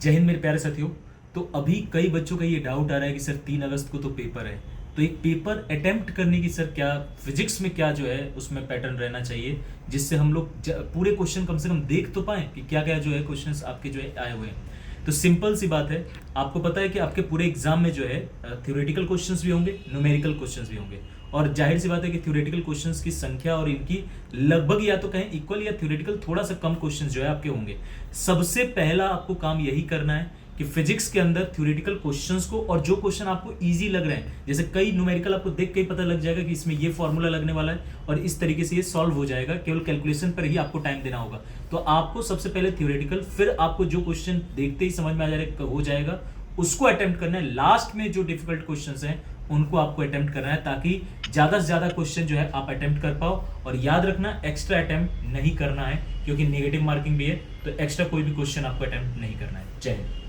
जय हिंद मेरे प्यारे साथियों। तो अभी कई बच्चों का ये डाउट आ रहा है कि सर 3 अगस्त को तो पेपर है, तो एक पेपर अटेम्प्ट करने की सर क्या फिजिक्स में क्या जो है उसमें पैटर्न रहना चाहिए, जिससे हम लोग पूरे क्वेश्चन कम से कम देख तो पाएं कि क्या क्या जो है क्वेश्चंस आपके जो है आए हुए हैं। तो सिंपल सी बात है, आपको पता है कि आपके पूरे एग्जाम में जो है थ्योरेटिकल क्वेश्चंस भी होंगे, न्यूमेरिकल क्वेश्चंस भी होंगे, और जाहिर सी बात है कि थ्योरेटिकल क्वेश्चंस की संख्या और इनकी लगभग या तो कहें इक्वल या थ्योरेटिकल थोड़ा सा कम क्वेश्चंस जो है आपके होंगे। सबसे पहला आपको काम यही करना है कि फिजिक्स के अंदर थ्योरेटिकल क्वेश्चंस को, और जो क्वेश्चन आपको इजी लग रहे हैं, जैसे कई न्यूमेरिकल आपको देख के ही पता लग जाएगा कि इसमें ये फॉर्मूला लगने वाला है और इस तरीके से ये सॉल्व हो जाएगा, केवल कैलकुलेशन पर ही आपको टाइम देना होगा। तो आपको सबसे पहले थ्योरेटिकल, फिर आपको जो क्वेश्चन देखते ही समझ में आ जाएगा हो जाएगा उसको अटेम्प्ट करना है। लास्ट में जो डिफिकल्ट क्वेश्चंस हैं उनको आपको अटेम्प्ट करना है, ताकि ज्यादा से ज्यादा क्वेश्चन जो है आप अटेम्प्ट कर पाओ। और याद रखना, एक्स्ट्रा अटेम्प्ट नहीं करना है, क्योंकि नेगेटिव मार्किंग भी है, तो एक्स्ट्रा कोई भी क्वेश्चन आपको अटेम्प्ट नहीं करना है। जय हिंद।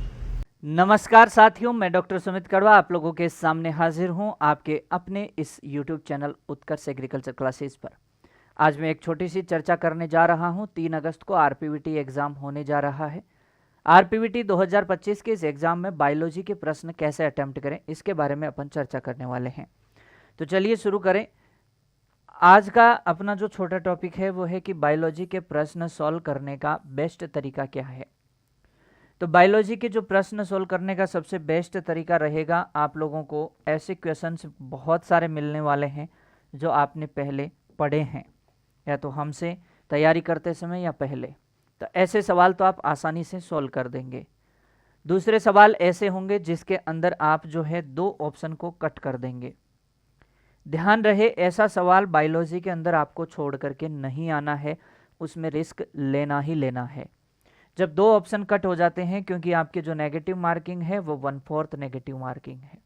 नमस्कार साथियों, मैं डॉक्टर सुमित कड़वा आप लोगों के सामने हाजिर हूं आपके अपने इस YouTube चैनल उत्कर्ष एग्रीकल्चर क्लासेस पर। आज मैं एक छोटी सी चर्चा करने जा रहा हूं। 3 अगस्त को आरपीवीटी एग्ज़ाम होने जा रहा है। आरपीवीटी 2025 के इस एग्ज़ाम में बायोलॉजी के प्रश्न कैसे अटेम्प्ट करें, इसके बारे में अपन चर्चा करने वाले हैं। तो चलिए शुरू करें। आज का अपना जो छोटा टॉपिक है वो है कि बायोलॉजी के प्रश्न सॉल्व करने का बेस्ट तरीका क्या है। तो बायोलॉजी के जो प्रश्न सोल्व करने का सबसे बेस्ट तरीका रहेगा, आप लोगों को ऐसे क्वेश्चंस बहुत सारे मिलने वाले हैं जो आपने पहले पढ़े हैं, या तो हमसे तैयारी करते समय या पहले। तो ऐसे सवाल तो आप आसानी से सोल्व कर देंगे। दूसरे सवाल ऐसे होंगे जिसके अंदर आप जो है 2 ऑप्शन को कट कर देंगे। ध्यान रहे, ऐसा सवाल बायोलॉजी के अंदर आपको छोड़ करके नहीं आना है, उसमें रिस्क लेना ही लेना है। जब 2 ऑप्शन कट हो जाते हैं, क्योंकि आपके जो नेगेटिव मार्किंग है वो 1/4 नेगेटिव मार्किंग है।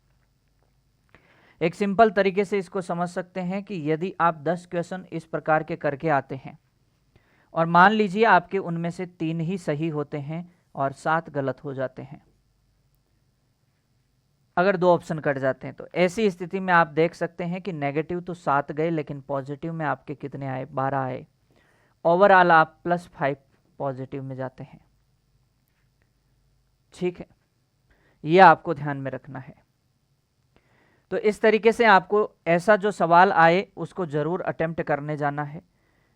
एक सिंपल तरीके से इसको समझ सकते हैं कि यदि आप 10 क्वेश्चन इस प्रकार के करके आते हैं और मान लीजिए आपके उनमें से 3 ही सही होते हैं और 7 गलत हो जाते हैं, अगर 2 ऑप्शन कट जाते हैं, तो ऐसी स्थिति में आप देख सकते हैं कि नेगेटिव तो 7 गए, लेकिन पॉजिटिव में आपके कितने आए, 12 आए। ओवरऑल आप +5 पॉजिटिव में जाते हैं। ठीक है, यह आपको ध्यान में रखना है। तो इस तरीके से आपको ऐसा जो सवाल आए उसको जरूर अटेम्प्ट करने जाना है।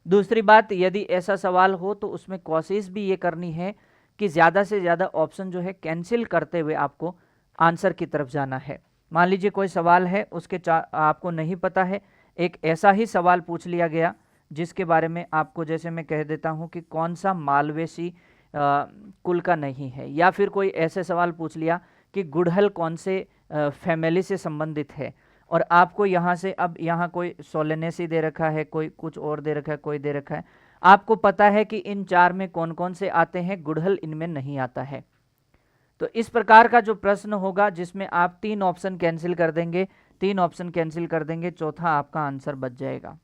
दूसरी बात, यदि ऐसा सवाल हो तो उसमें कोशिश भी ये करनी है कि ज़्यादा से ज़्यादा ऑप्शन जो है कैंसिल करते हुए आपको आंसर की तरफ जाना है। मान लीजिए कोई सवाल है, उसके आपको नहीं पता है, एक ऐसा ही सवाल पूछ लिया गया जिसके बारे में आपको, जैसे मैं कह देता हूं कि कौन सा मालवेसी कुल का नहीं है, या फिर कोई ऐसे सवाल पूछ लिया कि गुड़हल कौन से फैमिली से संबंधित है, और आपको यहाँ से, अब यहाँ कोई सोलेनेसी दे रखा है, कोई कुछ और दे रखा है, कोई दे रखा है, आपको पता है कि इन 4 में कौन कौन से आते हैं, गुड़हल इनमें नहीं आता है। तो इस प्रकार का जो प्रश्न होगा जिसमें आप 3 ऑप्शन कैंसिल कर देंगे, 3 ऑप्शन कैंसिल कर देंगे, चौथा आपका आंसर बच जाएगा।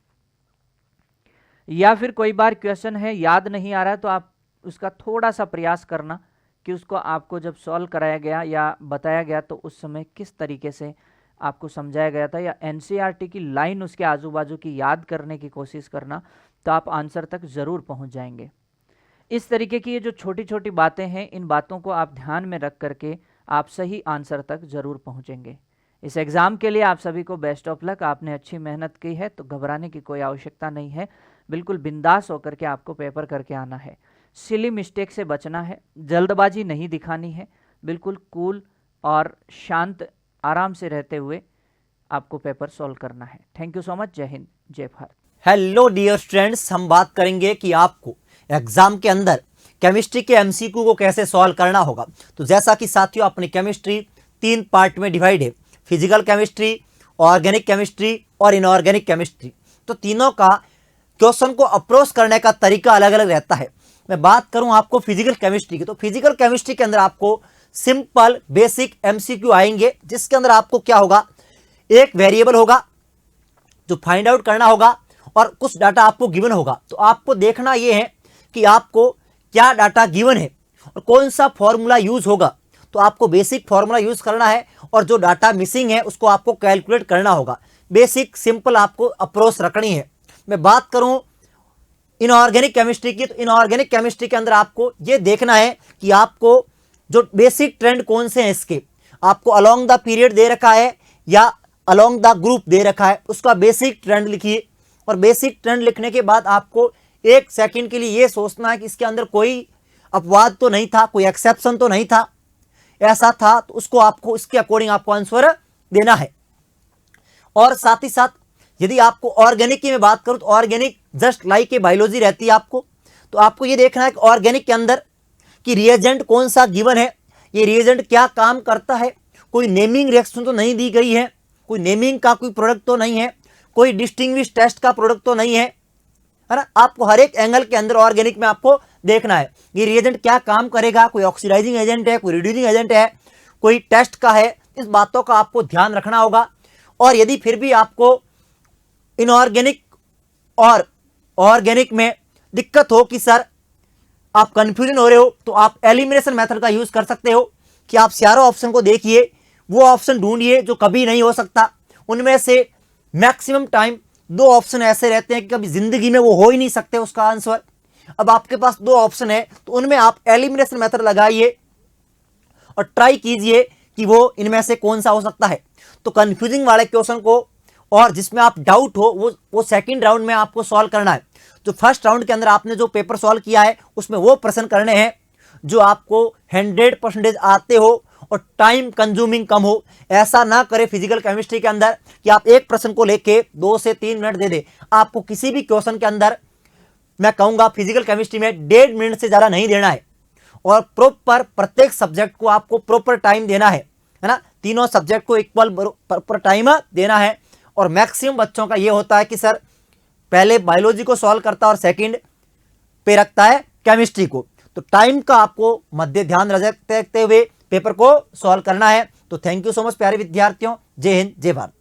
या फिर कोई बार क्वेश्चन है याद नहीं आ रहा है, तो आप उसका थोड़ा सा प्रयास करना कि उसको आपको जब सॉल्व कराया गया या बताया गया तो उस समय किस तरीके से आपको समझाया गया था, या एनसीईआरटी की लाइन उसके आजू बाजू की याद करने की कोशिश करना, तो आप आंसर तक ज़रूर पहुंच जाएंगे। इस तरीके की ये जो छोटी छोटी बातें हैं, इन बातों को आप ध्यान में रख करके आप सही आंसर तक ज़रूर पहुँचेंगे। इस एग्ज़ाम के लिए आप सभी को बेस्ट ऑफ लक। आपने अच्छी मेहनत की है तो घबराने की कोई आवश्यकता नहीं है, बिल्कुल बिंदास होकर के आपको पेपर करके आना है। सिली मिस्टेक से बचना है, जल्दबाजी नहीं दिखानी है, बिल्कुल कूल और शांत आराम से रहते हुए आपको पेपर सॉल्व करना है। Thank you so much. जय हिंद, जय भारत। हेलो डियर स्टूडेंट्स, हम बात करेंगे कि आपको एग्जाम के अंदर केमिस्ट्री के एमसीक्यू को कैसे सॉल्व करना होगा। तो जैसा कि साथियों, अपनी केमिस्ट्री 3 पार्ट में डिवाइड है, फिजिकल केमिस्ट्री, ऑर्गेनिक केमिस्ट्री और इनऑर्गेनिक केमिस्ट्री। तो तीनों का क्वेश्चन को अप्रोच करने का तरीका अलग अलग रहता है। मैं बात करूं आपको फिजिकल केमिस्ट्री की, तो फिजिकल केमिस्ट्री के अंदर आपको सिंपल बेसिक एमसीक्यू आएंगे, जिसके अंदर आपको क्या होगा, एक वेरिएबल होगा जो फाइंड आउट करना होगा और कुछ डाटा आपको गिवन होगा। तो आपको देखना यह है कि आपको क्या डाटा गिवन है और कौन सा फॉर्मूला यूज होगा। तो आपको बेसिक फॉर्मूला यूज करना है और जो डाटा मिसिंग है उसको आपको कैलकुलेट करना होगा। बेसिक सिंपल आपको अप्रोच रखनी है। मैं बात करूं इनऑर्गेनिक केमिस्ट्री की, तो इनऑर्गेनिक केमिस्ट्री के अंदर आपको ये देखना है कि आपको जो बेसिक ट्रेंड कौन से हैं इसके, आपको अलोंग द पीरियड दे रखा है या अलोंग द ग्रुप दे रखा है, उसका बेसिक ट्रेंड लिखिए। और बेसिक ट्रेंड लिखने के बाद आपको एक सेकंड के लिए ये सोचना है कि इसके अंदर कोई अपवाद तो नहीं था, कोई एक्सेप्शन तो नहीं था, ऐसा था तो उसको आपको इसके अकॉर्डिंग आपको आंसर देना है। और साथ ही साथ यदि आपको ऑर्गेनिक की मैं बात करूं तो organic just like a biology रहती है आपको, तो आपको ये देखना है कि ऑर्गेनिक के अंदर कि रिएजेंट कौन सा गिवन है, ये रिएजेंट क्या काम करता है, कोई नेमिंग रिएक्शन तो नहीं दी गई है, कोई नेमिंग का कोई प्रोडक्ट तो नहीं है, कोई डिस्टिंग्विश टेस्ट का प्रोडक्ट तो नहीं है ना। आपको हर एक एंगल के अंदर ऑर्गेनिक में आपको देखना है ये रिएजेंट क्या काम करेगा, कोई ऑक्सीडाइजिंग एजेंट है, कोई रिड्यूसिंग एजेंट है, कोई टेस्ट का है, इस बातों का आपको ध्यान रखना होगा। और यदि फिर भी आपको इनऑर्गेनिक और ऑर्गेनिक में दिक्कत हो कि सर आप कंफ्यूजन हो रहे हो, तो आप एलिमिनेशन मेथड का यूज कर सकते हो कि आप चारों ऑप्शन को देखिए, वो ऑप्शन ढूंढिए जो कभी नहीं हो सकता। उनमें से मैक्सिमम टाइम 2 ऑप्शन ऐसे रहते हैं कि कभी जिंदगी में वो हो ही नहीं सकते उसका आंसर। अब आपके पास 2 ऑप्शन है तो उनमें आप एलिमिनेशन मेथड लगाइए और ट्राई कीजिए कि वो इनमें से कौन सा हो सकता है। तो कंफ्यूजिंग वाले क्वेश्चन को और जिसमें आप डाउट हो वो सेकंड राउंड में आपको सॉल्व करना है। जो फर्स्ट राउंड के अंदर आपने जो पेपर सॉल्व किया है उसमें वो प्रश्न करने हैं जो आपको 100% आते हो और टाइम कंज्यूमिंग कम हो। ऐसा ना करे फिजिकल केमिस्ट्री के अंदर कि आप एक प्रश्न को लेके 2 से 3 मिनट दे दे। आपको किसी भी क्वेश्चन के अंदर मैं कहूंगा फिजिकल केमिस्ट्री में 1.5 मिनट से ज्यादा नहीं देना है और प्रॉपर प्रत्येक सब्जेक्ट को आपको प्रॉपर टाइम देना है ना। तीनों सब्जेक्ट को इक्वल प्रॉपर टाइम देना है। और मैक्सिमम बच्चों का ये होता है कि सर पहले बायोलॉजी को सॉल्व करता है और सेकंड पे रखता है केमिस्ट्री को। तो टाइम का आपको मध्य ध्यान रखते हुए पेपर को सॉल्व करना है। तो थैंक यू सो मच प्यारे विद्यार्थियों। जय हिंद, जय भारत।